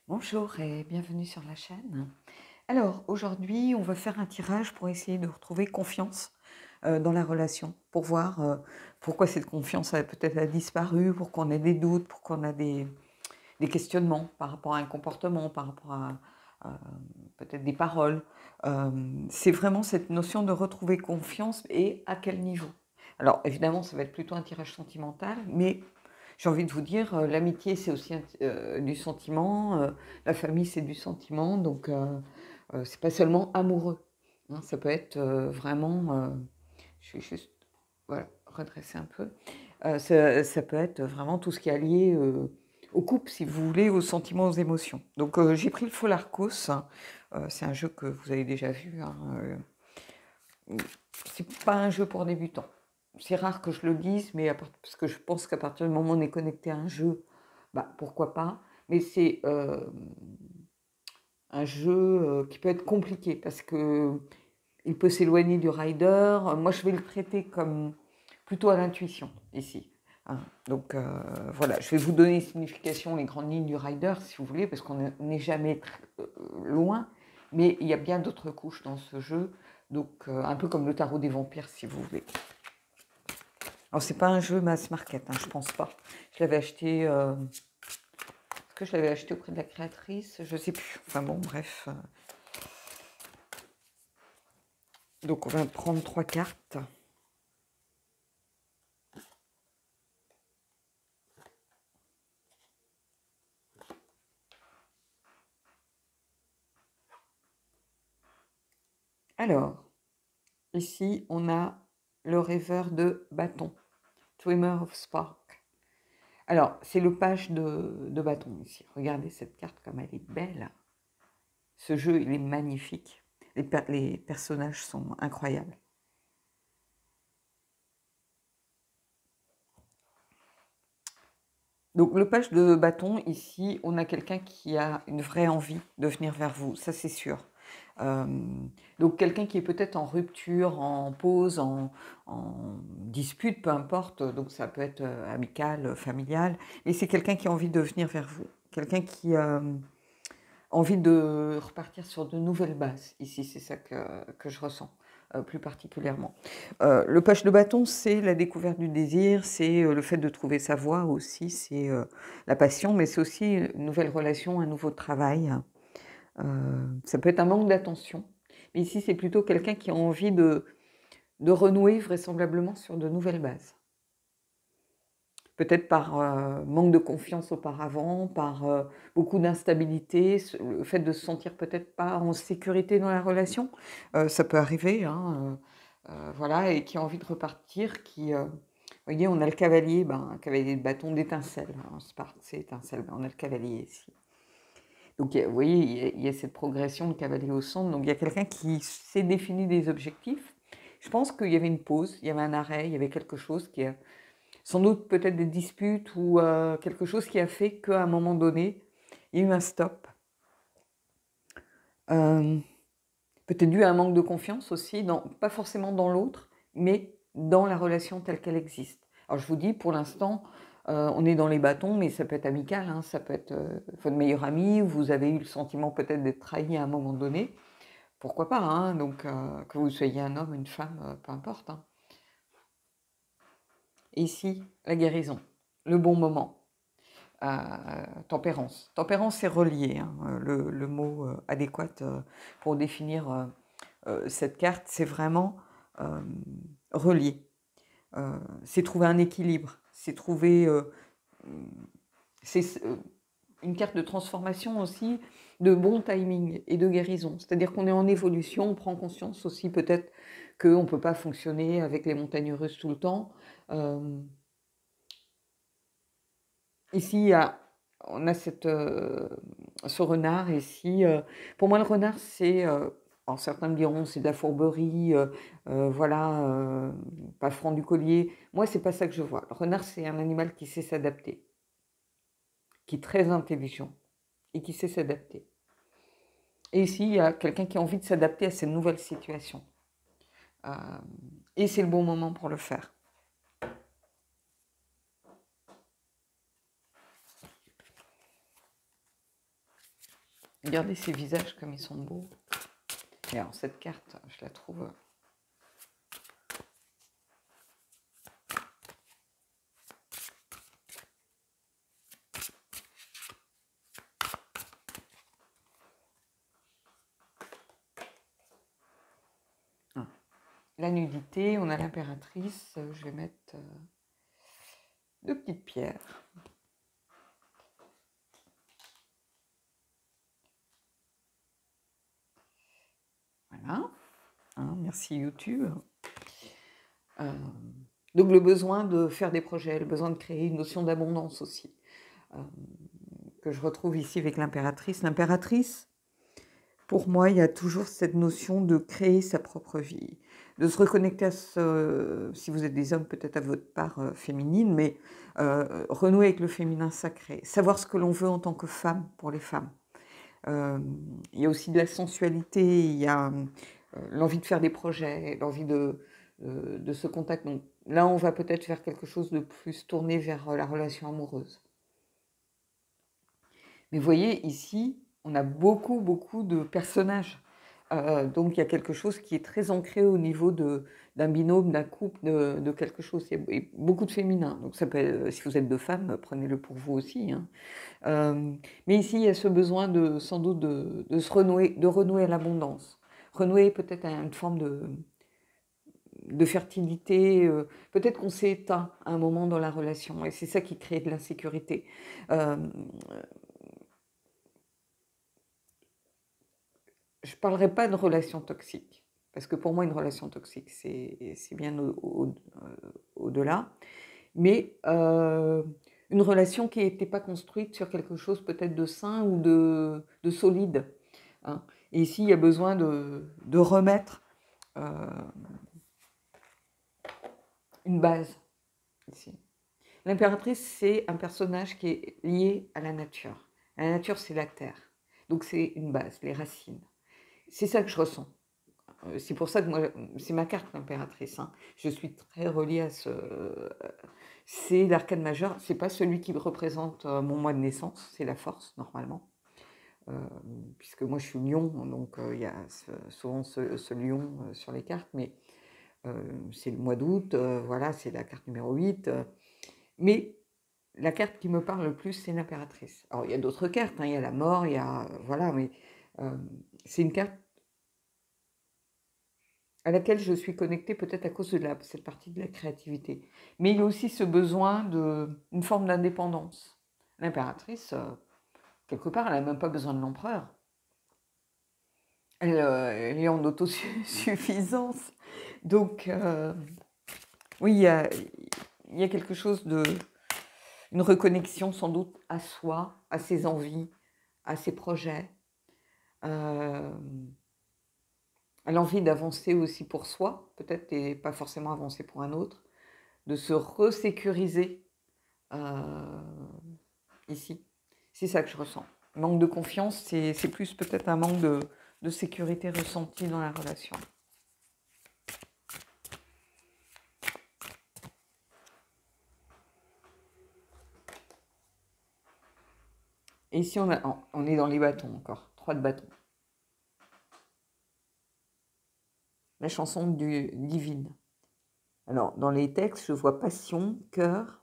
Bonjour et bienvenue sur la chaîne. Alors aujourd'hui, on va faire un tirage pour essayer de retrouver confiance dans la relation, pour voir pourquoi cette confiance peut-être a disparu, pourquoi on a des doutes, pourquoi on a des questionnements par rapport à un comportement, par rapport à peut-être des paroles. C'est vraiment cette notion de retrouver confiance et à quel niveau. Alors évidemment, ça va être plutôt un tirage sentimental, mais j'ai envie de vous dire, l'amitié, c'est aussi du sentiment, la famille, c'est du sentiment, donc c'est pas seulement amoureux, hein, ça peut être vraiment, je vais juste, voilà, redresser un peu. Ça peut être vraiment tout ce qui est lié au couple, si vous voulez, aux sentiments, aux émotions. Donc j'ai pris le Folarcos, hein, c'est un jeu que vous avez déjà vu, hein, c'est pas un jeu pour débutants. C'est rare que je le dise, mais parce que je pense qu'à partir du moment où on est connecté à un jeu, bah, pourquoi pas. Mais c'est un jeu qui peut être compliqué parce que il peut s'éloigner du rider. Moi, je vais le traiter comme plutôt à l'intuition ici, hein. Donc voilà, je vais vous donner les significations, les grandes lignes du rider, si vous voulez, parce qu'on n'est jamais loin. Mais il y a bien d'autres couches dans ce jeu, donc un peu comme le tarot des vampires, si vous voulez. Alors, c'est pas un jeu mass market, hein, je pense pas. Je l'avais acheté. Est-ce que je l'avais acheté auprès de la créatrice? Je sais plus. Enfin bon, bref. Donc, on va prendre 3 cartes. Alors, ici, on a le rêveur de bâton. Dreamer of Spark. Alors, c'est le page de bâton ici. Regardez cette carte comme elle est belle. Ce jeu, il est magnifique. Les personnages sont incroyables. Donc, le page de bâton, ici, on a quelqu'un qui a une vraie envie de venir vers vous, ça c'est sûr. Euh, donc, quelqu'un qui est peut-être en rupture, en pause, en dispute, peu importe. Donc, ça peut être amical, familial. Mais c'est quelqu'un qui a envie de venir vers vous. Quelqu'un qui a envie de repartir sur de nouvelles bases. Ici, c'est ça que je ressens. Plus particulièrement. Le page de bâton, c'est la découverte du désir, c'est le fait de trouver sa voie aussi, c'est la passion, mais c'est aussi une nouvelle relation, un nouveau travail. Ça peut être un manque d'attention. Mais ici, c'est plutôt quelqu'un qui a envie de renouer vraisemblablement sur de nouvelles bases. Peut-être par manque de confiance auparavant, par beaucoup d'instabilité, le fait de se sentir peut-être pas en sécurité dans la relation, ça peut arriver, hein, voilà, et qui a envie de repartir, vous voyez, on a le cavalier, un cavalier de bâton d'étincelle, hein, c'est étincelle, on a le cavalier ici. Donc, vous voyez, il y a cette progression de cavalier au centre, donc il y a quelqu'un qui s'est défini des objectifs. Je pense qu'il y avait une pause, il y avait un arrêt, il y avait quelque chose qui a sans doute peut-être des disputes ou quelque chose qui a fait qu'à un moment donné, il y a eu un stop. Peut-être dû à un manque de confiance aussi, pas forcément dans l'autre, mais dans la relation telle qu'elle existe. Alors je vous dis, pour l'instant, on est dans les bâtons, mais ça peut être amical, hein, ça peut être votre meilleur ami, vous avez eu le sentiment peut-être d'être trahi à un moment donné. Pourquoi pas, hein, donc que vous soyez un homme, une femme, peu importe, hein. Et ici, la guérison, le bon moment. Tempérance. Tempérance, c'est relié, hein, le mot adéquat pour définir cette carte, c'est vraiment euh, relié. C'est trouver un équilibre, c'est trouver... c'est une carte de transformation aussi, de bon timing et de guérison. C'est-à-dire qu'on est en évolution, on prend conscience aussi peut-être qu'on ne peut pas fonctionner avec les montagnes russes tout le temps. Ici, on a ce renard ici. Pour moi, le renard, c'est, alors certains me diront, c'est de la fourberie, voilà, pas franc du collier. Moi, c'est pas ça que je vois. Le renard, c'est un animal qui sait s'adapter, qui est très intelligent et qui sait s'adapter. Et ici, il y a quelqu'un qui a envie de s'adapter à ces nouvelles situations. Euh, et c'est le bon moment pour le faire. Regardez ces visages comme ils sont beaux. Et alors cette carte, je la trouve... Ah. La nudité, on a l'impératrice. Je vais mettre 2 petites pierres. Voilà. Hein, merci YouTube. Donc le besoin de faire des projets, le besoin de créer une notion d'abondance aussi, que je retrouve ici avec l'impératrice. L'impératrice, pour moi, il y a toujours cette notion de créer sa propre vie, de se reconnecter à si vous êtes des hommes, peut-être à votre part féminine, mais renouer avec le féminin sacré, savoir ce que l'on veut en tant que femme pour les femmes. Il y a aussi de la sensualité, il y a l'envie de faire des projets, l'envie de ce contact. Donc là, on va peut-être faire quelque chose de plus tourné vers la relation amoureuse. Mais vous voyez, ici, on a beaucoup, beaucoup de personnages. Donc il y a quelque chose qui est très ancré au niveau d'un binôme, d'un couple, de quelque chose. Il y a beaucoup de féminin. Donc ça peut, si vous êtes deux femmes, prenez-le pour vous aussi. Hein. Mais ici, il y a ce besoin sans doute de se renouer, de renouer à l'abondance. Renouer peut-être à une forme de fertilité. Peut-être qu'on s'est éteint à un moment dans la relation. Et c'est ça qui crée de l'insécurité. Je ne parlerai pas de relation toxique, parce que pour moi, une relation toxique, c'est bien au-delà. Mais une relation qui n'était pas construite sur quelque chose peut-être de sain ou de solide. Hein. Et ici, il y a besoin de remettre une base. Ici. L'impératrice, c'est un personnage qui est lié à la nature. La nature, c'est la terre. Donc c'est une base, les racines. C'est ça que je ressens. C'est pour ça que moi, c'est ma carte l'impératrice. Hein. Je suis très reliée à ce... C'est l'arcane majeur, c'est pas celui qui représente mon mois de naissance, c'est la force, normalement. Puisque moi je suis lion, donc il y a souvent ce lion sur les cartes, mais c'est le mois d'août, voilà, c'est la carte numéro 8. Mais la carte qui me parle le plus, c'est l'impératrice. Alors il y a d'autres cartes, hein, il y a la mort, il y a... voilà, mais c'est une carte à laquelle je suis connectée peut-être à cause de cette partie de la créativité. Mais il y a aussi ce besoin d'une forme d'indépendance. L'impératrice, quelque part, elle n'a même pas besoin de l'empereur. Elle est en autosuffisance. Donc, oui, il y a quelque chose une reconnexion sans doute à soi, à ses envies, à ses projets. À l'envie d'avancer aussi pour soi, peut-être, et pas forcément avancer pour un autre, de se resécuriser ici. C'est ça que je ressens. Manque de confiance, c'est plus peut-être un manque de sécurité ressentie dans la relation. Et ici, on est dans les bâtons encore, 3 de bâtons. La chanson divine. Alors, dans les textes, je vois passion, cœur.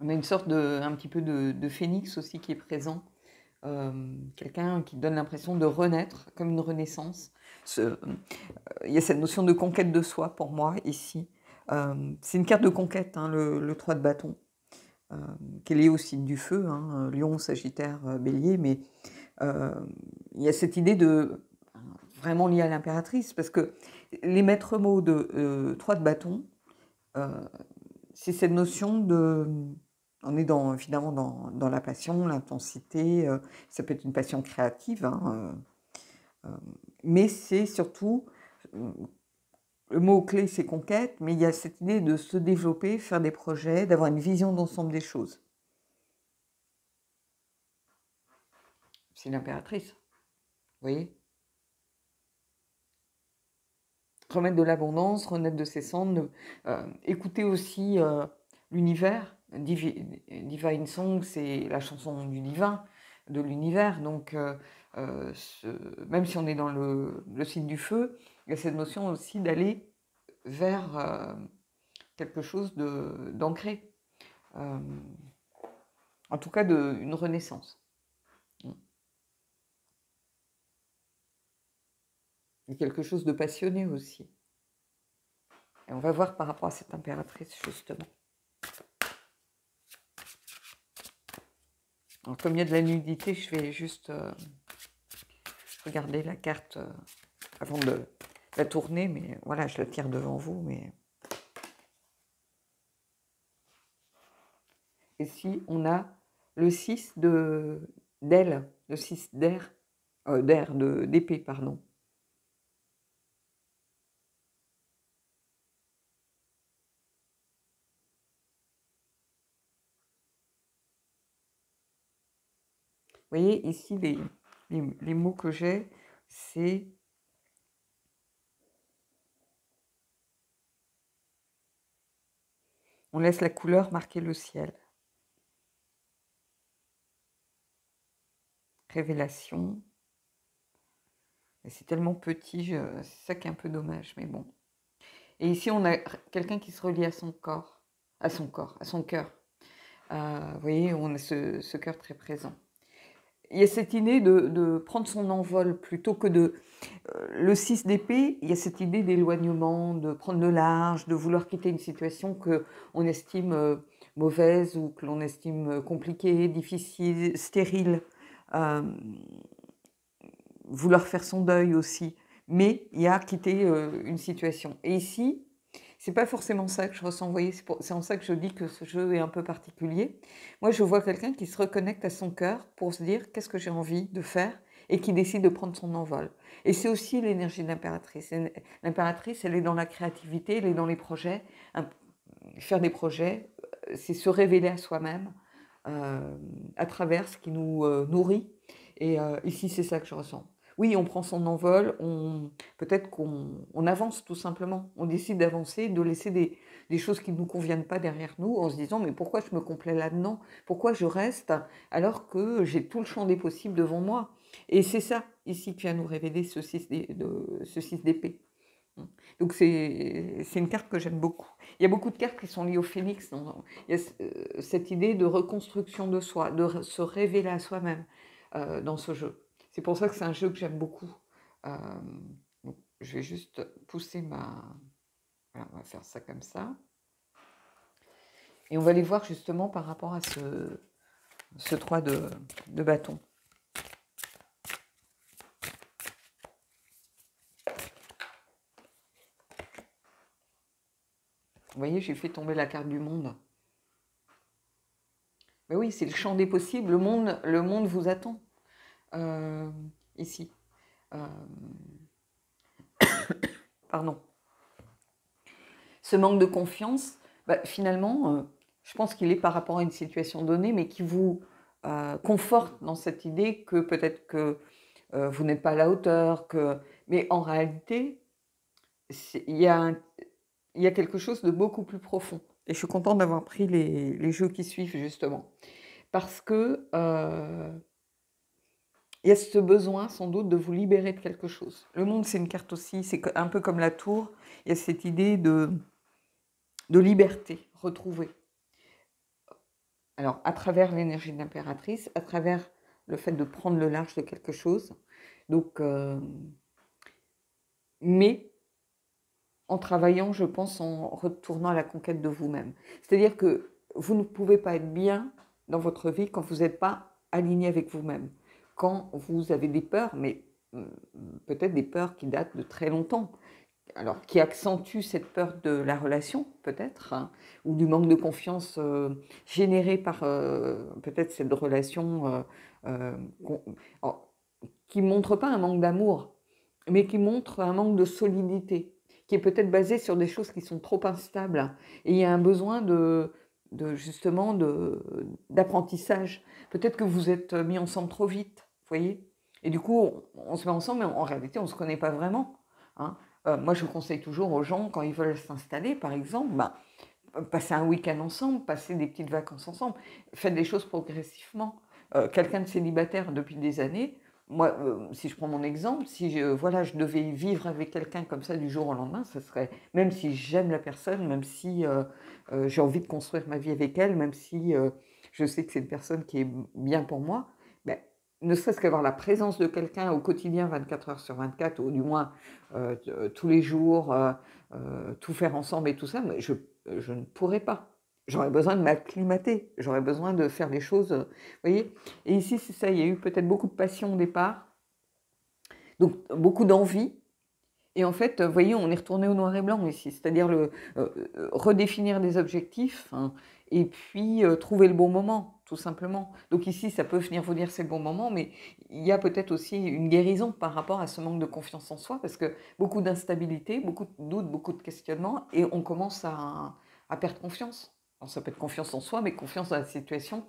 On a une sorte un petit peu de phénix aussi qui est présent. Quelqu'un qui donne l'impression de renaître, comme une renaissance. Il y a cette notion de conquête de soi pour moi ici. C'est une carte de conquête, hein, le 3 de bâton, qui est lié au signe du feu, hein, Lion, Sagittaire, Bélier, mais il y a cette idée vraiment liée à l'impératrice, parce que les maîtres mots de 3 de bâton, c'est cette notion de... On est évidemment dans la passion, l'intensité, ça peut être une passion créative, hein, mais c'est surtout, le mot-clé c'est conquête, mais il y a cette idée de se développer, faire des projets, d'avoir une vision d'ensemble des choses. C'est l'impératrice, vous voyez ? remettre de l'abondance, renaître de ses cendres, écouter aussi l'univers. Divine Song, c'est la chanson du divin, de l'univers. Donc, même si on est dans le signe du feu, il y a cette notion aussi d'aller vers quelque chose d'ancré. En tout cas, une renaissance. Et quelque chose de passionné aussi. Et on va voir par rapport à cette impératrice, justement. Alors, comme il y a de la nudité, je vais juste regarder la carte avant de la tourner, mais voilà, je la tire devant vous. Mais... Et si on a le 6 d'aile, le 6 d'épée, pardon. Vous voyez, ici, les mots que j'ai, c'est on laisse la couleur marquer le ciel. Révélation. Et c'est tellement petit, c'est ça qui est un peu dommage, mais bon. Et ici, on a quelqu'un qui se relie à son corps, à son cœur. Vous voyez, on a ce cœur très présent. Il y a cette idée de prendre son envol plutôt que de... le 6 d'épée, il y a cette idée d'éloignement, de prendre le large, de vouloir quitter une situation qu'on estime mauvaise ou que l'on estime compliquée, difficile, stérile. Vouloir faire son deuil aussi. Mais il y a quitter une situation. Et ici, c'est pas forcément ça que je ressens. Vous voyez, c'est en ça que je dis que ce jeu est un peu particulier. Moi, je vois quelqu'un qui se reconnecte à son cœur pour se dire qu'est-ce que j'ai envie de faire et qui décide de prendre son envol. Et c'est aussi l'énergie de l'impératrice. L'impératrice, elle est dans la créativité, elle est dans les projets. Faire des projets, c'est se révéler à soi-même à travers ce qui nous nourrit. Et ici, c'est ça que je ressens. Oui, on prend son envol, peut-être qu'on avance tout simplement. On décide d'avancer, de laisser des choses qui ne nous conviennent pas derrière nous en se disant mais pourquoi je me complais là-dedans? Pourquoi je reste alors que j'ai tout le champ des possibles devant moi? Et c'est ça ici qui vient nous révéler ce 6 d'épée. Donc c'est une carte que j'aime beaucoup. Il y a beaucoup de cartes qui sont liées au phénix. Il y a cette idée de reconstruction de soi, de se révéler à soi-même dans ce jeu. C'est pour ça que c'est un jeu que j'aime beaucoup. Donc, je vais juste pousser ma... Voilà, on va faire ça comme ça. Et on va aller voir justement par rapport à ce 3 de bâton. Vous voyez, j'ai fait tomber la carte du monde. Mais oui, c'est le champ des possibles. Le monde vous attend. Ici. Pardon. Ce manque de confiance, finalement, je pense qu'il est par rapport à une situation donnée, mais qui vous conforte dans cette idée que peut-être que vous n'êtes pas à la hauteur, mais en réalité, il y a quelque chose de beaucoup plus profond. Et je suis contente d'avoir pris les jeux qui suivent, justement. Parce que il y a ce besoin, sans doute, de vous libérer de quelque chose. Le monde, c'est une carte aussi, c'est un peu comme la tour. Il y a cette idée de liberté retrouvée. Alors, à travers l'énergie de l'impératrice, à travers le fait de prendre le large de quelque chose. Donc, mais en travaillant, je pense, en retournant à la conquête de vous-même. C'est-à-dire que vous ne pouvez pas être bien dans votre vie quand vous n'êtes pas aligné avec vous-même. Quand vous avez des peurs, mais peut-être des peurs qui datent de très longtemps, alors qui accentuent cette peur de la relation, peut-être, hein, ou du manque de confiance généré par peut-être cette relation qui ne montre pas un manque d'amour, mais qui montre un manque de solidité, qui est peut-être basé sur des choses qui sont trop instables. Et il y a un besoin justement d'apprentissage. Peut-être que vous êtes mis ensemble trop vite, vous voyez. Et du coup, on se met ensemble, mais en réalité, on ne se connaît pas vraiment. Hein. Moi, je conseille toujours aux gens, quand ils veulent s'installer, par exemple, ben, passer un week-end ensemble, passer des petites vacances ensemble, faites des choses progressivement. Quelqu'un de célibataire depuis des années, moi, si je prends mon exemple, si voilà, je devais vivre avec quelqu'un comme ça du jour au lendemain, ce serait, même si j'aime la personne, même si j'ai envie de construire ma vie avec elle, même si je sais que c'est une personne qui est bien pour moi, ben, ne serait-ce qu'avoir la présence de quelqu'un au quotidien, 24 heures sur 24, ou du moins tous les jours, tout faire ensemble et tout ça, mais je ne pourrais pas. J'aurais besoin de m'acclimater, j'aurais besoin de faire les choses, vous voyez. Et ici, c'est ça, il y a eu peut-être beaucoup de passion au départ, donc beaucoup d'envie. Et en fait, vous voyez, on est retourné au noir et blanc ici, c'est-à-dire redéfinir des objectifs, hein, et puis trouver le bon moment, tout simplement. Donc ici, ça peut venir vous dire c'est le bon moment, mais il y a peut-être aussi une guérison par rapport à ce manque de confiance en soi, parce que beaucoup d'instabilité, beaucoup de doutes, beaucoup de questionnements, et on commence à perdre confiance. Alors, ça peut être confiance en soi, mais confiance dans la situation,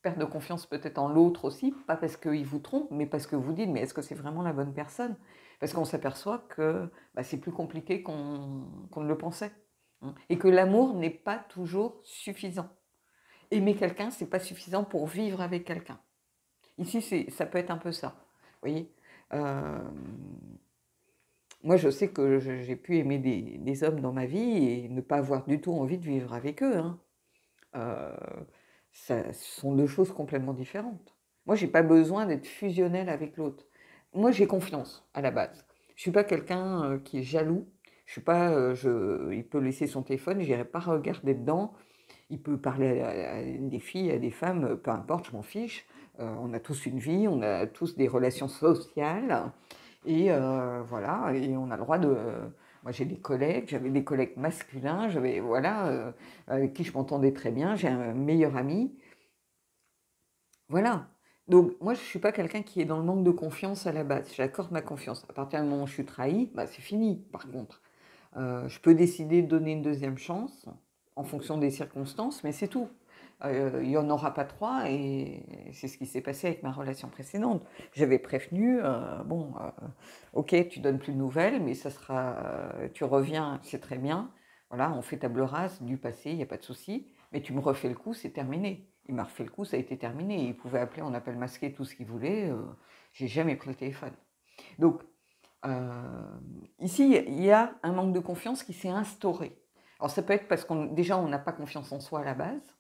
perte de confiance peut-être en l'autre aussi, pas parce qu'il vous trompe, mais parce que vous dites, mais est-ce que c'est vraiment la bonne personne? Parce qu'on s'aperçoit que bah, c'est plus compliqué qu'on ne le pensait, hein, et que l'amour n'est pas toujours suffisant. Aimer quelqu'un, c'est pas suffisant pour vivre avec quelqu'un. Ici, ça peut être un peu ça. Vous voyez. Moi, je sais que j'ai pu aimer des hommes dans ma vie et ne pas avoir du tout envie de vivre avec eux, hein. Ce sont deux choses complètement différentes. Moi, j'ai pas besoin d'être fusionnel avec l'autre. Moi, j'ai confiance à la base. Je suis pas quelqu'un qui est jaloux. Je suis pas, il peut laisser son téléphone, j'irai pas regarder dedans. Il peut parler à des filles, à des femmes, peu importe, je m'en fiche. On a tous une vie, on a tous des relations sociales. Et voilà, et on a le droit de. Moi, j'ai des collègues, j'avais des collègues masculins, j'avais, voilà, avec qui je m'entendais très bien, j'ai un meilleur ami. Voilà. Donc, moi, je ne suis pas quelqu'un qui est dans le manque de confiance à la base. J'accorde ma confiance. À partir du moment où je suis trahi, bah, c'est fini, par contre. Je peux décider de donner une deuxième chance en fonction des circonstances, mais c'est tout. Il n'y en aura pas trois, et c'est ce qui s'est passé avec ma relation précédente. J'avais prévenu, bon, ok, tu donnes plus de nouvelles, mais ça sera, tu reviens, c'est très bien. Voilà, on fait table rase du passé, il n'y a pas de souci, mais tu me refais le coup, c'est terminé. Il m'a refait le coup, ça a été terminé. Il pouvait appeler en appel masqué tout ce qu'il voulait. J'ai jamais pris le téléphone. Donc, ici, il y a un manque de confiance qui s'est instauré. Alors, ça peut être parce qu'on déjà on n'a pas confiance en soi à la base,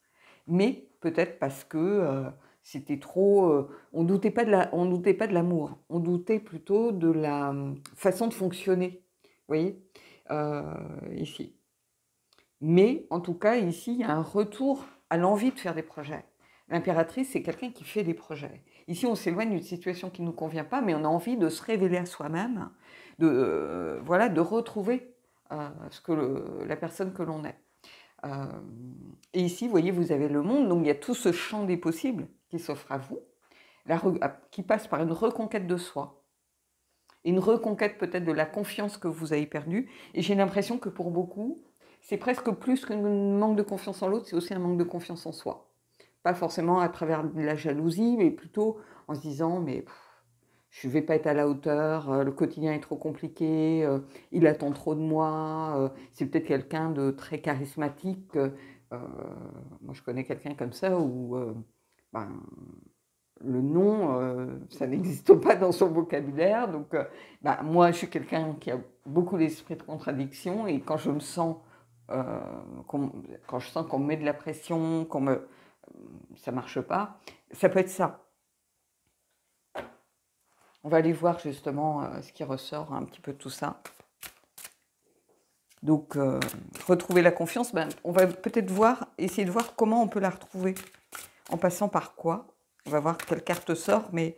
mais peut-être parce que c'était trop. On doutait pas on doutait pas de l'amour, on doutait plutôt de la façon de fonctionner. Vous voyez, ici. Mais en tout cas, ici, il y a un retour à l'envie de faire des projets. L'impératrice, c'est quelqu'un qui fait des projets. Ici, on s'éloigne d'une situation qui ne nous convient pas, mais on a envie de se révéler à soi-même, voilà, de retrouver la personne que l'on est. Et ici, vous voyez, vous avez le monde, donc il y a tout ce champ des possibles qui s'offre à vous, qui passe par une reconquête de soi, une reconquête peut-être de la confiance que vous avez perdue. Et j'ai l'impression que pour beaucoup, c'est presque plus qu'un manque de confiance en l'autre, c'est aussi un manque de confiance en soi. Pas forcément à travers de la jalousie, mais plutôt en se disant, mais je ne vais pas être à la hauteur, le quotidien est trop compliqué, il attend trop de moi, c'est peut-être quelqu'un de très charismatique. Moi, je connais quelqu'un comme ça où ben, le non, ça n'existe pas dans son vocabulaire. Donc, ben, moi, je suis quelqu'un qui a beaucoup l'esprit de contradiction, et quand je me sens, quand je sens qu'on me met de la pression, ça marche pas, ça peut être ça. On va aller voir justement ce qui ressort un petit peu de tout ça. Donc, retrouver la confiance, ben, on va peut-être essayer de voir comment on peut la retrouver. En passant par quoi? On va voir quelle carte sort, mais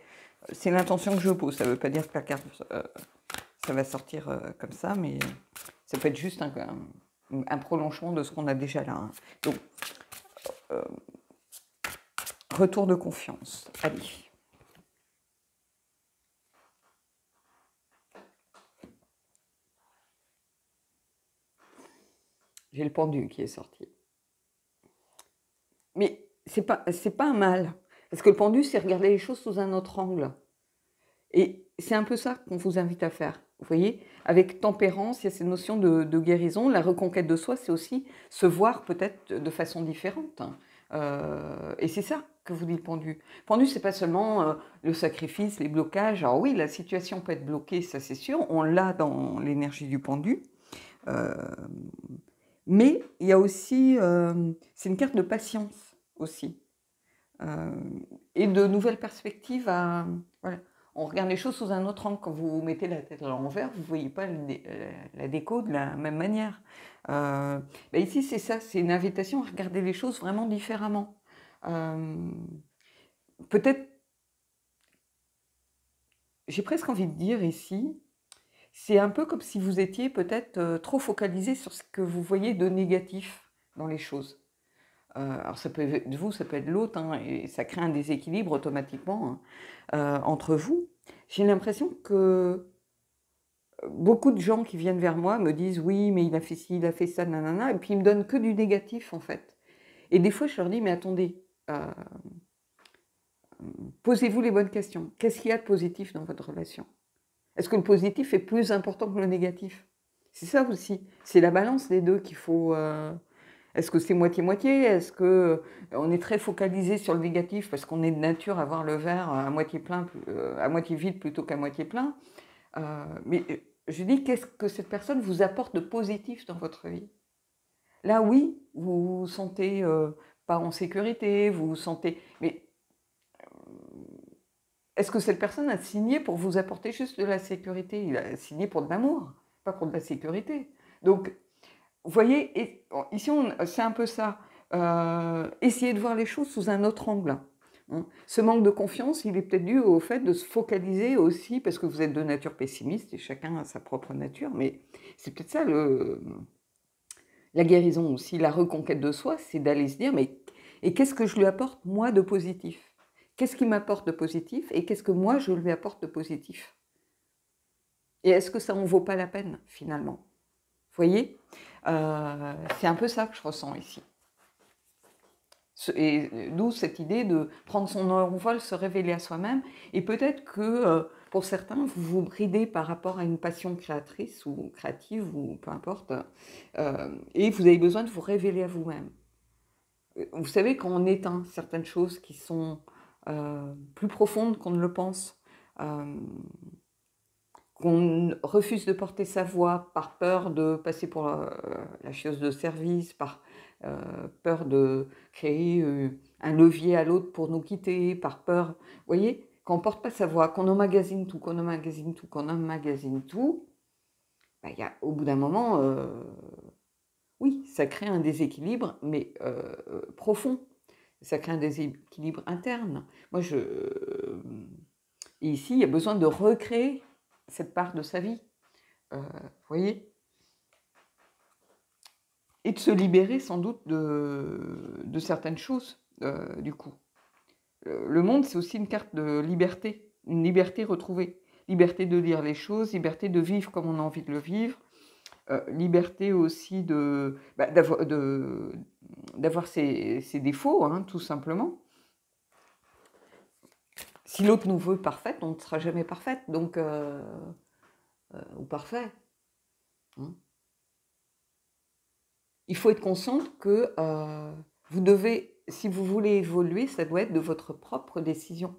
c'est l'intention que je pose. Ça ne veut pas dire que la carte, ça va sortir comme ça, mais ça peut être juste un prolongement de ce qu'on a déjà là, hein. Donc, retour de confiance. Allez. J'ai le pendu qui est sorti. Mais c'est pas un mal. Parce que le pendu, c'est regarder les choses sous un autre angle. Et c'est un peu ça qu'on vous invite à faire. Vous voyez, avec tempérance, il y a cette notion de guérison. La reconquête de soi, c'est aussi se voir peut-être de façon différente, hein. Et c'est ça que vous dit le pendu. Le pendu, c'est pas seulement le sacrifice, les blocages. Alors oui, la situation peut être bloquée, ça c'est sûr. On l'a dans l'énergie du pendu. Euh, mais il y a aussi, c'est une carte de patience aussi. Euh, et de nouvelles perspectives voilà. On regarde les choses sous un autre angle. Quand vous mettez la tête à l'envers, vous ne voyez pas la déco de la même manière. Ben ici, c'est ça, c'est une invitation à regarder les choses vraiment différemment. Peut-être, j'ai presque envie de dire ici, c'est un peu comme si vous étiez peut-être trop focalisé sur ce que vous voyez de négatif dans les choses. Alors ça peut être vous, ça peut être l'autre, hein, et ça crée un déséquilibre automatiquement, hein, entre vous. J'ai l'impression que beaucoup de gens qui viennent vers moi me disent oui, mais il a fait ci, il a fait ça, nanana, et puis ils me donnent que du négatif en fait. Et des fois je leur dis mais attendez, posez-vous les bonnes questions. Qu'est-ce qu'il y a de positif dans votre relation? Est-ce que le positif est plus important que le négatif? C'est ça aussi, c'est la balance des deux qu'il faut. Est-ce que c'est moitié-moitié? Est-ce que on est très focalisé sur le négatif parce qu'on est de nature à voir le verre à moitié plein, à moitié vide plutôt qu'à moitié plein? Mais je dis, qu'est-ce que cette personne vous apporte de positif dans votre vie? Là, oui, vous vous sentez pas en sécurité, vous vous sentez... Mais est-ce que cette personne a signé pour vous apporter juste de la sécurité? Il a signé pour de l'amour, pas pour de la sécurité. Donc, vous voyez, ici, c'est un peu ça. Essayez de voir les choses sous un autre angle, hein. Ce manque de confiance, il est peut-être dû au fait de se focaliser aussi, parce que vous êtes de nature pessimiste, et chacun a sa propre nature, mais c'est peut-être ça la guérison aussi, la reconquête de soi, c'est d'aller se dire, mais et qu'est-ce que je lui apporte, moi, de positif? Qu'est-ce qui m'apporte de positif, et qu'est-ce que moi, je lui apporte de positif? Et est-ce que ça en vaut pas la peine, finalement? Vous voyez, c'est un peu ça que je ressens ici. Et d'où cette idée de prendre son envol, se révéler à soi-même. Et peut-être que pour certains, vous vous bridez par rapport à une passion créatrice ou créative ou peu importe. Et vous avez besoin de vous révéler à vous-même. Vous savez, quand on éteint certaines choses qui sont plus profondes qu'on ne le pense, euh, qu'on refuse de porter sa voix par peur de passer pour la chieuse de service, par peur de créer un levier à l'autre pour nous quitter, par peur, vous voyez, qu'on ne porte pas sa voix, qu'on emmagasine tout, qu'on emmagasine tout, qu'on emmagasine tout, bah, au bout d'un moment, oui, ça crée un déséquilibre, mais profond. Ça crée un déséquilibre interne. Moi, et ici, il y a besoin de recréer cette part de sa vie. Vous voyez? Et de se libérer sans doute de certaines choses, du coup. Le monde, c'est aussi une carte de liberté, une liberté retrouvée. Liberté de dire les choses, liberté de vivre comme on a envie de le vivre, liberté aussi d'avoir ses défauts, hein, tout simplement. Si l'autre nous veut parfaite, on ne sera jamais parfaite, donc, ou parfait, hein. Il faut être consciente que vous devez, si vous voulez évoluer, ça doit être de votre propre décision.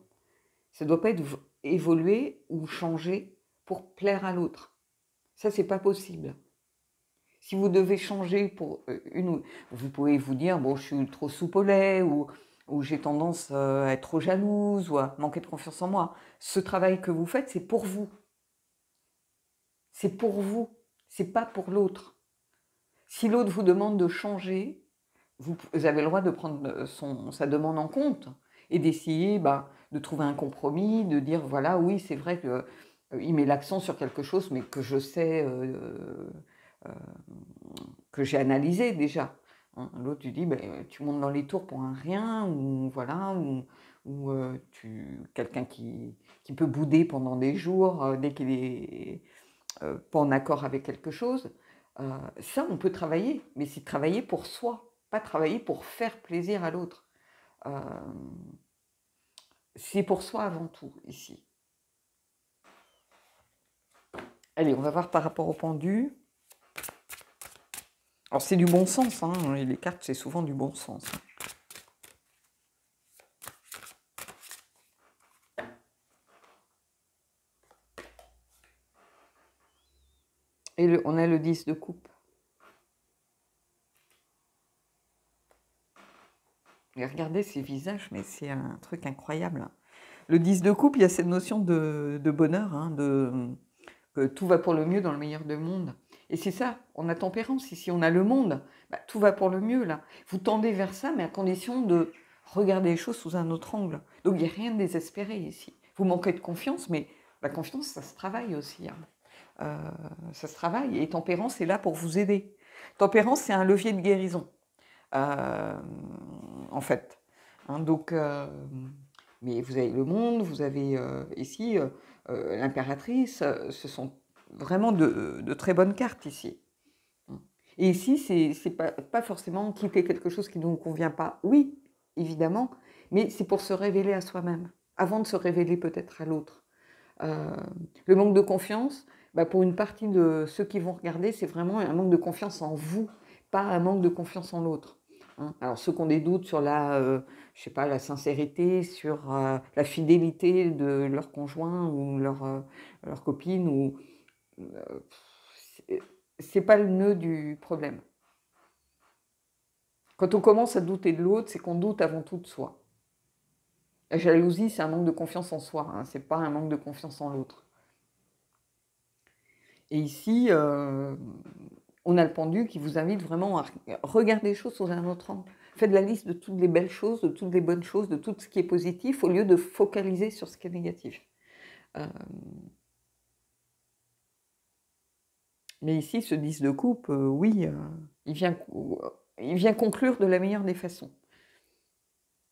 Ça ne doit pas être évoluer ou changer pour plaire à l'autre. Ça, c'est pas possible. Si vous devez changer pour vous pouvez vous dire, bon, je suis trop soupe au lait, ou j'ai tendance à être trop jalouse, ou à manquer de confiance en moi. Ce travail que vous faites, c'est pour vous. C'est pour vous. C'est pas pour l'autre. Si l'autre vous demande de changer, vous avez le droit de prendre sa demande en compte et d'essayer de trouver un compromis, de dire voilà, oui, c'est vrai qu'il met l'accent sur quelque chose, mais que je sais, que j'ai analysé déjà, hein. L'autre, tu dis, tu montes dans les tours pour un rien, ou voilà, ou quelqu'un qui peut bouder pendant des jours dès qu'il est pas en accord avec quelque chose. Ça, on peut travailler, mais c'est travailler pour soi, pas travailler pour faire plaisir à l'autre. C'est pour soi avant tout, ici. Allez, on va voir par rapport au pendu. Alors, c'est du bon sens, hein. Les cartes, c'est souvent du bon sens. Et on a le 10 de coupe. Et regardez ces visages, mais c'est un truc incroyable. Le 10 de coupe, il y a cette notion de bonheur, hein, que tout va pour le mieux dans le meilleur des mondes. Et c'est ça, on a tempérance ici, on a le monde, bah, tout va pour le mieux là. Vous tendez vers ça, mais à condition de regarder les choses sous un autre angle. Donc il n'y a rien de désespéré ici. Vous manquez de confiance, mais la confiance, ça se travaille aussi. Hein. Ça se travaille, et tempérance est là pour vous aider. Tempérance, c'est un levier de guérison, en fait. Hein, donc, mais vous avez le monde, vous avez ici l'impératrice, ce sont vraiment de très bonnes cartes ici. Et ici, c'est pas forcément quitter quelque chose qui ne nous convient pas. Oui, évidemment, mais c'est pour se révéler à soi-même, avant de se révéler peut-être à l'autre. Le manque de confiance, bah, pour une partie de ceux qui vont regarder, c'est vraiment un manque de confiance en vous, pas un manque de confiance en l'autre. Hein. Alors ceux qui ont des doutes sur je sais pas, la sincérité, sur la fidélité de leur conjoint ou leur copine, ou c'est pas le nœud du problème. Quand on commence à douter de l'autre, c'est qu'on doute avant tout de soi. La jalousie, c'est un manque de confiance en soi, hein, c'est pas un manque de confiance en l'autre. Et ici, on a le pendu qui vous invite vraiment à regarder les choses sous un autre angle. Faites la liste de toutes les belles choses, de toutes les bonnes choses, de tout ce qui est positif, au lieu de focaliser sur ce qui est négatif. Mais ici, ce 10 de coupe, oui, il vient conclure de la meilleure des façons.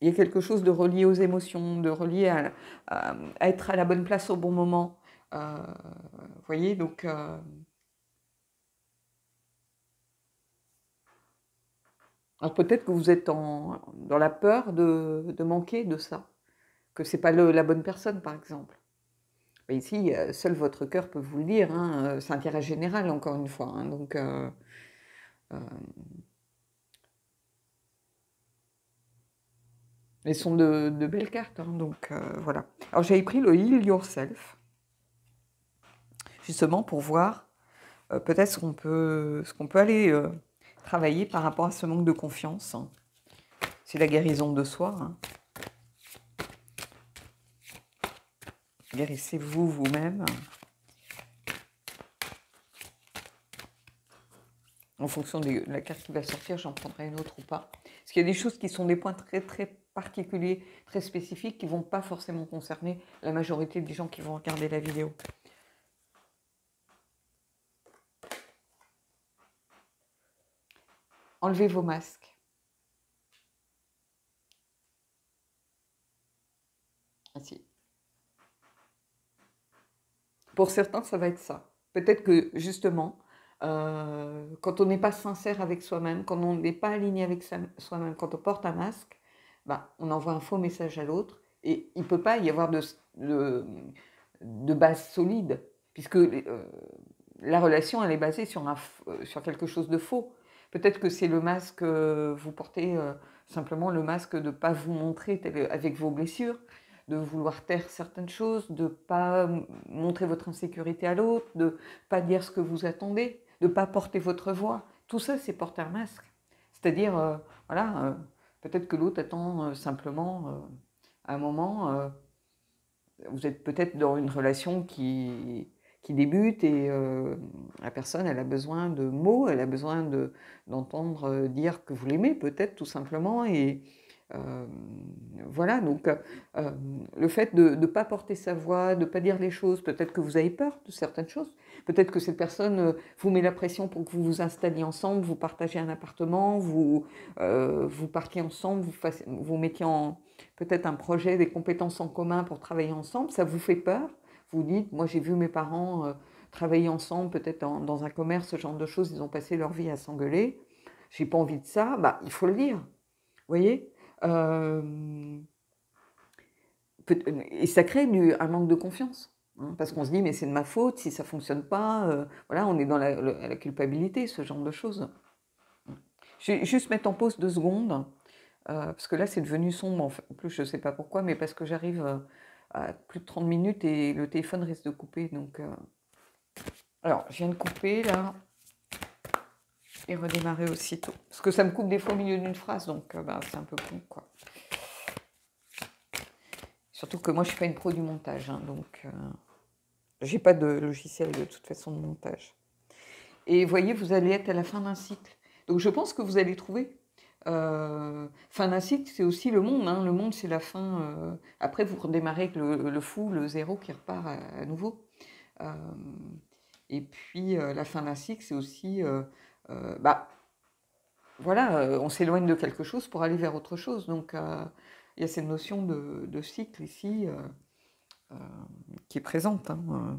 Il y a quelque chose de relié aux émotions, de relié à être à la bonne place au bon moment. Vous voyez, donc... alors peut-être que vous êtes dans la peur de manquer de ça, que ce n'est pas la bonne personne, par exemple. Mais ici, seul votre cœur peut vous le dire, hein, c'est un tirage général, encore une fois. Hein, donc, elles sont de belles cartes, hein, donc voilà. Alors j'avais pris le Heal Yourself, justement pour voir peut-être ce qu'on peut aller travailler par rapport à ce manque de confiance. Hein. C'est la guérison de soi. Hein. Guérissez-vous vous-même. En fonction de la carte qui va sortir, j'en prendrai une autre ou pas. Parce qu'il y a des choses qui sont des points très très particuliers, très spécifiques, qui ne vont pas forcément concerner la majorité des gens qui vont regarder la vidéo. Enlevez vos masques. Ici. Pour certains, ça va être ça. Peut-être que, justement, quand on n'est pas sincère avec soi-même, quand on n'est pas aligné avec soi-même, quand on porte un masque, bah, on envoie un faux message à l'autre et il ne peut pas y avoir de base solide, puisque la relation, elle est basée sur quelque chose de faux. Peut-être que c'est le masque, vous portez simplement le masque de ne pas vous montrer avec vos blessures, de vouloir taire certaines choses, de ne pas montrer votre insécurité à l'autre, de ne pas dire ce que vous attendez, de ne pas porter votre voix. Tout ça, c'est porter un masque. C'est-à-dire, voilà, peut-être que l'autre attend simplement un moment. Vous êtes peut-être dans une relation qui débute et la personne, elle a besoin de mots, elle a besoin d'entendre dire que vous l'aimez, peut-être tout simplement. Et voilà, donc le fait de ne pas porter sa voix, de ne pas dire les choses, peut-être que vous avez peur de certaines choses, peut-être que cette personne vous met la pression pour que vous vous installiez ensemble, vous partagez un appartement, vous partiez ensemble, vous mettiez en peut-être un projet, des compétences en commun pour travailler ensemble, ça vous fait peur. Vous dites, moi j'ai vu mes parents travailler ensemble, peut-être dans un commerce, ce genre de choses, ils ont passé leur vie à s'engueuler. J'ai pas envie de ça, bah il faut le dire. Vous voyez et ça crée un manque de confiance. hein, parce qu'on se dit, mais c'est de ma faute si ça ne fonctionne pas. Voilà, on est dans la culpabilité, ce genre de choses. Je vais juste mettre en pause 2 secondes, parce que là, c'est devenu sombre. En plus, je ne sais pas pourquoi, mais parce que j'arrive à plus de 30 minutes et le téléphone risque de couper. Donc, alors, je viens de couper là et redémarrer aussitôt. Parce que ça me coupe des fois au milieu d'une phrase, donc c'est un peu con, quoi. Surtout que moi, je ne suis pas une pro du montage, hein, donc j'ai pas de logiciel de toute façon de montage. Et vous voyez, vous allez être à la fin d'un cycle. Donc je pense que vous allez trouver. Fin d'un cycle, c'est aussi le monde. Hein. Le monde, c'est la fin. Après, vous redémarrez avec le fou, le zéro qui repart à nouveau. Et puis, la fin d'un cycle, c'est aussi... voilà, on s'éloigne de quelque chose pour aller vers autre chose. Donc, il y a cette notion de cycle ici qui est présente. Hein.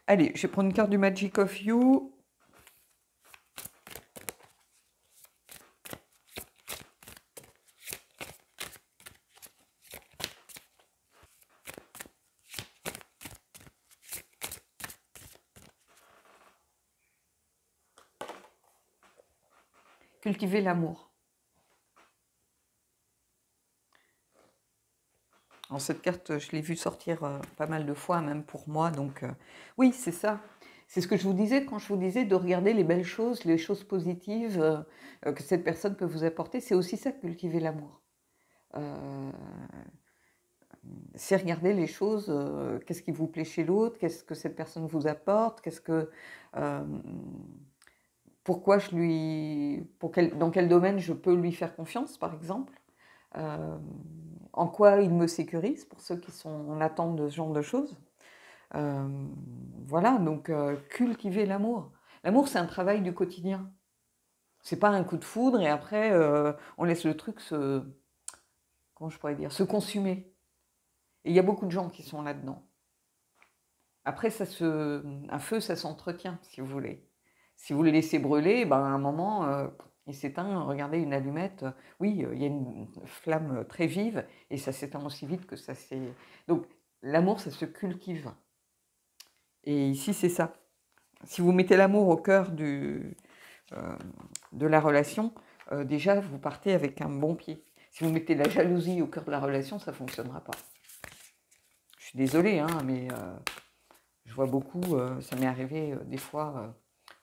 Allez, je vais prendre une carte du Magic of You. Cultiver l'amour. Alors cette carte, je l'ai vue sortir pas mal de fois, même pour moi. Donc oui, c'est ça. C'est ce que je vous disais quand je vous disais de regarder les belles choses, les choses positives que cette personne peut vous apporter. C'est aussi ça, cultiver l'amour. C'est regarder les choses, qu'est-ce qui vous plaît chez l'autre, qu'est-ce que cette personne vous apporte, pourquoi dans quel domaine je peux lui faire confiance, par exemple. En quoi il me sécurise, pour ceux qui sont en attente de ce genre de choses. Voilà, donc cultiver l'amour. L'amour, c'est un travail du quotidien. C'est pas un coup de foudre et après, on laisse le truc comment je pourrais dire, se consumer. Et il y a beaucoup de gens qui sont là-dedans. Après, un feu, ça s'entretient, si vous voulez. Si vous le laissez brûler, à un moment, il s'éteint. Regardez une allumette, oui, il y a une flamme très vive et ça s'éteint aussi vite que ça s'est... Donc, l'amour, ça se cultive. Et ici, c'est ça. Si vous mettez l'amour au cœur de la relation, déjà, vous partez avec un bon pied. Si vous mettez la jalousie au cœur de la relation, ça ne fonctionnera pas. Je suis désolée, hein, mais je vois beaucoup, ça m'est arrivé des fois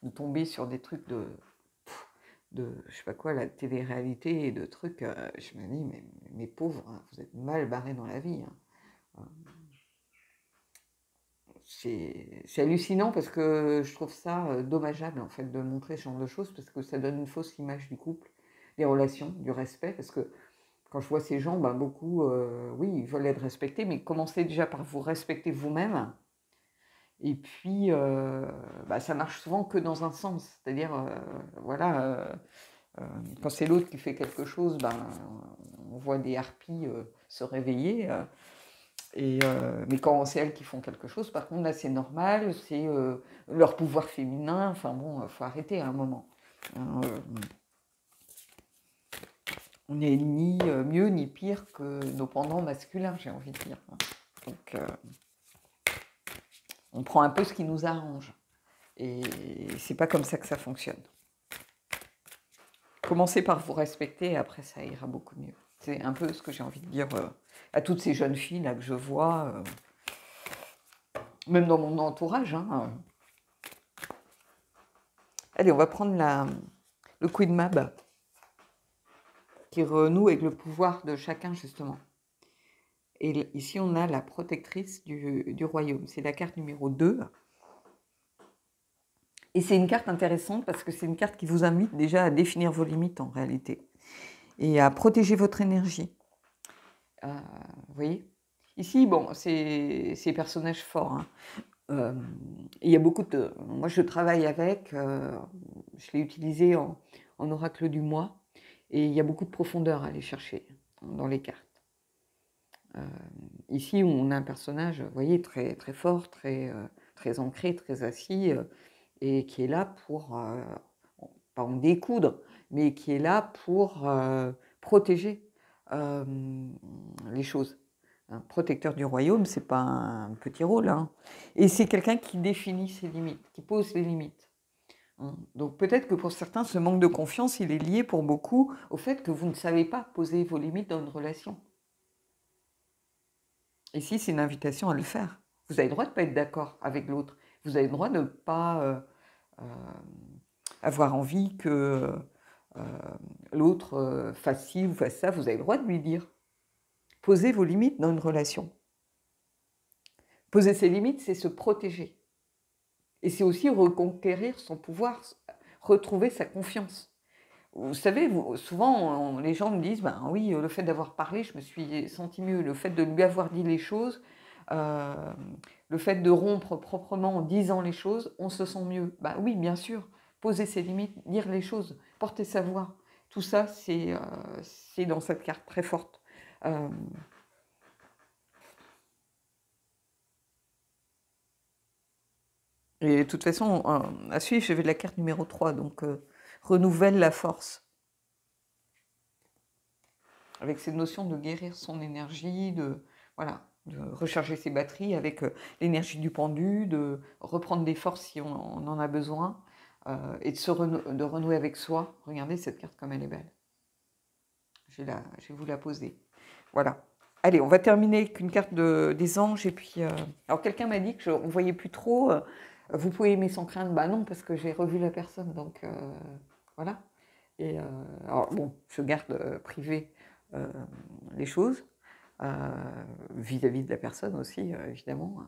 de tomber sur des trucs de je sais pas quoi, la télé-réalité et de trucs, je me dis, mais mes pauvres, hein, vous êtes mal barrés dans la vie. Hein. C'est hallucinant parce que je trouve ça dommageable en fait de montrer ce genre de choses parce que ça donne une fausse image du couple, des relations, du respect. Parce que quand je vois ces gens, beaucoup, oui, ils veulent être respectés, mais commencez déjà par vous respecter vous-même. Et puis, ça marche souvent que dans un sens. C'est-à-dire, voilà, quand c'est l'autre qui fait quelque chose, on voit des harpies se réveiller. Mais quand c'est elles qui font quelque chose, par contre, là, c'est normal, c'est leur pouvoir féminin. Enfin bon, il faut arrêter à un moment. Hein, on n'est ni mieux ni pire que nos pendants masculins, j'ai envie de dire. Hein. Donc, on prend un peu ce qui nous arrange. Et c'est pas comme ça que ça fonctionne. Commencez par vous respecter, et après ça ira beaucoup mieux. C'est un peu ce que j'ai envie de dire à toutes ces jeunes filles là que je vois, même dans mon entourage. Hein. Allez, on va prendre le Queen Mab, qui renoue avec le pouvoir de chacun, justement. Et ici, on a la protectrice du royaume. C'est la carte numéro 2. Et c'est une carte intéressante parce que c'est une carte qui vous invite déjà à définir vos limites en réalité. Et à protéger votre énergie. Vous voyez ? Ici, bon, c'est personnages forts. Hein. Il y a beaucoup de... Moi, je travaille avec, je l'ai utilisé en oracle du mois, et il y a beaucoup de profondeur à aller chercher dans les cartes. Ici, on a un personnage, vous voyez, très, très fort, très, très ancré, très assis, et qui est là pour, pas en découdre, mais qui est là pour protéger les choses. Un protecteur du royaume, c'est pas un petit rôle, hein. Et c'est quelqu'un qui définit ses limites, qui pose les limites. Hein. Donc peut-être que pour certains, ce manque de confiance, il est lié pour beaucoup au fait que vous ne savez pas poser vos limites dans une relation. Ici, c'est une invitation à le faire. Vous avez le droit de ne pas être d'accord avec l'autre. Vous avez le droit de ne pas avoir envie que l'autre fasse ci ou fasse ça. Vous avez le droit de lui dire. Posez vos limites dans une relation. Poser ses limites, c'est se protéger. Et c'est aussi reconquérir son pouvoir, retrouver sa confiance. Vous savez, souvent, les gens me disent, ben oui, le fait d'avoir parlé, je me suis senti mieux. Le fait de lui avoir dit les choses, le fait de rompre proprement en disant les choses, on se sent mieux. Ben oui, bien sûr, poser ses limites, dire les choses, porter sa voix. Tout ça, c'est dans cette carte très forte. Et de toute façon, à suivre, je vais de la carte numéro 3, donc renouvelle la force. Avec cette notion de guérir son énergie, de recharger ses batteries avec l'énergie du pendu, de reprendre des forces si on en a besoin, et de renouer avec soi. Regardez cette carte comme elle est belle. Je vais vous la poser. Voilà. Allez, on va terminer avec une carte des anges. Et puis, alors quelqu'un m'a dit qu'on ne voyait plus trop. Vous pouvez aimer sans crainte. Bah non, parce que j'ai revu la personne. Donc, voilà. Et alors, bon, je garde privé les choses vis-à-vis de la personne aussi, évidemment.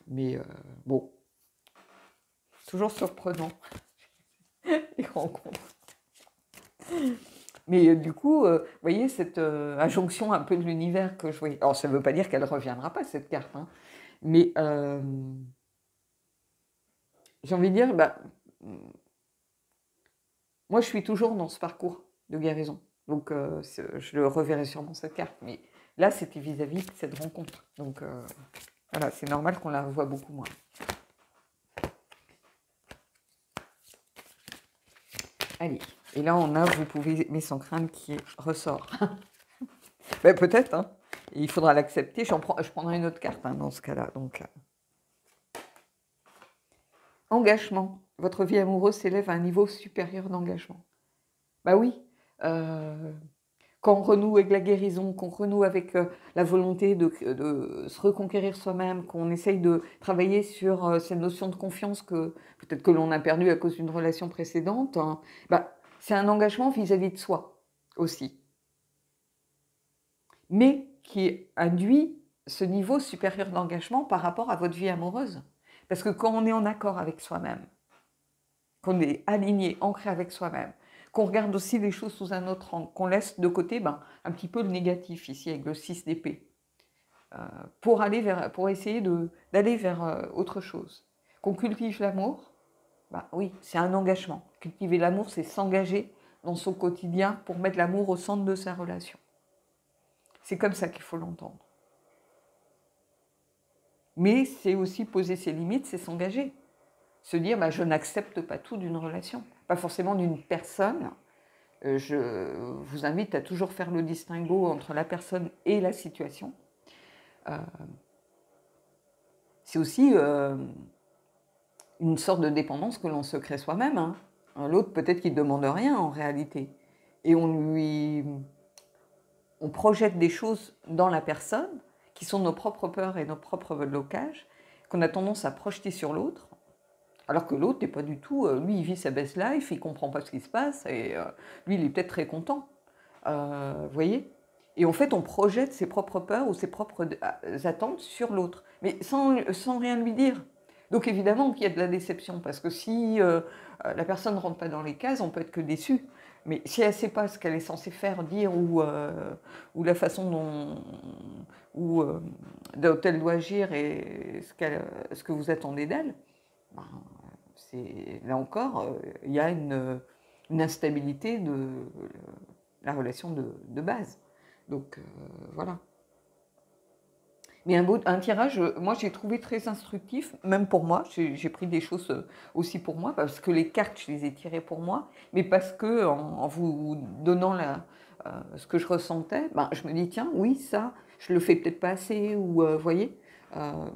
Mais bon, toujours surprenant les rencontres. Mais du coup, vous voyez cette injonction un peu de l'univers que je voyais. Alors, ça ne veut pas dire qu'elle ne reviendra pas, cette carte. Hein. Mais j'ai envie de dire, bah, moi, je suis toujours dans ce parcours de guérison. Donc, je le reverrai sûrement, cette carte. Mais là, c'était vis-à-vis de cette rencontre. Donc, voilà, c'est normal qu'on la revoie beaucoup moins. Allez. Et là, on a, vous pouvez aimer sans crainte qui ressort. Ben, peut-être, hein. Et il faudra l'accepter. Je prendrai une autre carte hein, dans ce cas-là. Donc, engagement. Votre vie amoureuse s'élève à un niveau supérieur d'engagement. Bah oui. Quand on renoue avec la guérison, qu'on renoue avec la volonté de se reconquérir soi-même, qu'on essaye de travailler sur cette notion de confiance que peut-être que l'on a perdue à cause d'une relation précédente, hein, bah, c'est un engagement vis-à-vis de soi aussi. Mais qui induit ce niveau supérieur d'engagement par rapport à votre vie amoureuse. Parce que quand on est en accord avec soi-même, qu'on est aligné, ancré avec soi-même, qu'on regarde aussi les choses sous un autre angle, qu'on laisse de côté un petit peu le négatif ici avec le 6 d'épée, pour essayer d'aller vers autre chose. Qu'on cultive l'amour, oui, c'est un engagement. Cultiver l'amour, c'est s'engager dans son quotidien pour mettre l'amour au centre de sa relation. C'est comme ça qu'il faut l'entendre. Mais c'est aussi poser ses limites, c'est s'engager. Se dire, je n'accepte pas tout d'une relation, pas forcément d'une personne. Je vous invite à toujours faire le distinguo entre la personne et la situation. C'est aussi une sorte de dépendance que l'on se crée soi-même. Hein. L'autre, peut-être qu'il ne demande rien en réalité. Et on projette des choses dans la personne qui sont nos propres peurs et nos propres blocages, qu'on a tendance à projeter sur l'autre. Alors que l'autre n'est pas du tout, lui il vit sa best life, il ne comprend pas ce qui se passe, et lui il est peut-être très content, vous voyez. Et en fait on projette ses propres peurs ou ses propres attentes sur l'autre, mais sans rien lui dire. Donc évidemment qu'il y a de la déception, parce que si la personne ne rentre pas dans les cases, on peut être que déçu. Mais si elle ne sait pas ce qu'elle est censée faire, dire, ou la façon dont elle doit agir et ce que vous attendez d'elle, là encore, il y a une instabilité de la relation de base. Donc, voilà. Mais un tirage, moi, j'ai trouvé très instructif, même pour moi. J'ai pris des choses aussi pour moi, parce que les cartes, je les ai tirées pour moi, mais parce que en vous donnant ce que je ressentais, je me dis, tiens, oui, ça je le fais peut-être pas assez, ou vous voyez.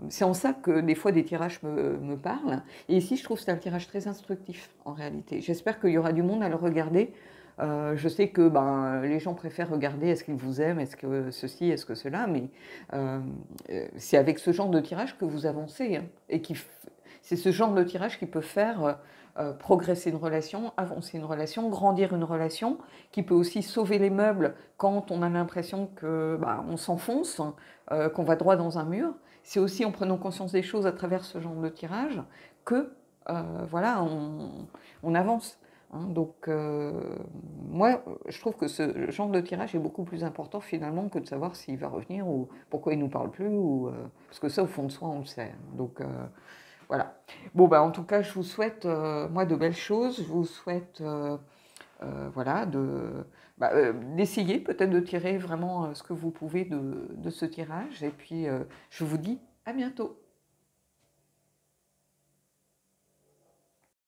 C'est en ça que des fois des tirages me parlent. Et ici, je trouve que c'est un tirage très instructif en réalité. J'espère qu'il y aura du monde à le regarder. Je sais que les gens préfèrent regarder est-ce qu'ils vous aiment, est-ce que ceci, est-ce que cela, mais c'est avec ce genre de tirage que vous avancez, hein, et c'est ce genre de tirage qui peut faire progresser une relation, avancer une relation, grandir une relation, qui peut aussi sauver les meubles quand on a l'impression que on s'enfonce, qu'on va droit dans un mur. C'est aussi en prenant conscience des choses à travers ce genre de tirage que voilà, on avance. Hein. Donc moi, je trouve que ce genre de tirage est beaucoup plus important finalement que de savoir s'il va revenir ou pourquoi il ne nous parle plus, ou, parce que ça, au fond de soi, on le sait. Donc voilà. Bon, en tout cas, je vous souhaite, moi, de belles choses. Je vous souhaite, voilà, d'essayer peut-être de tirer vraiment ce que vous pouvez de ce tirage. Et puis, je vous dis à bientôt.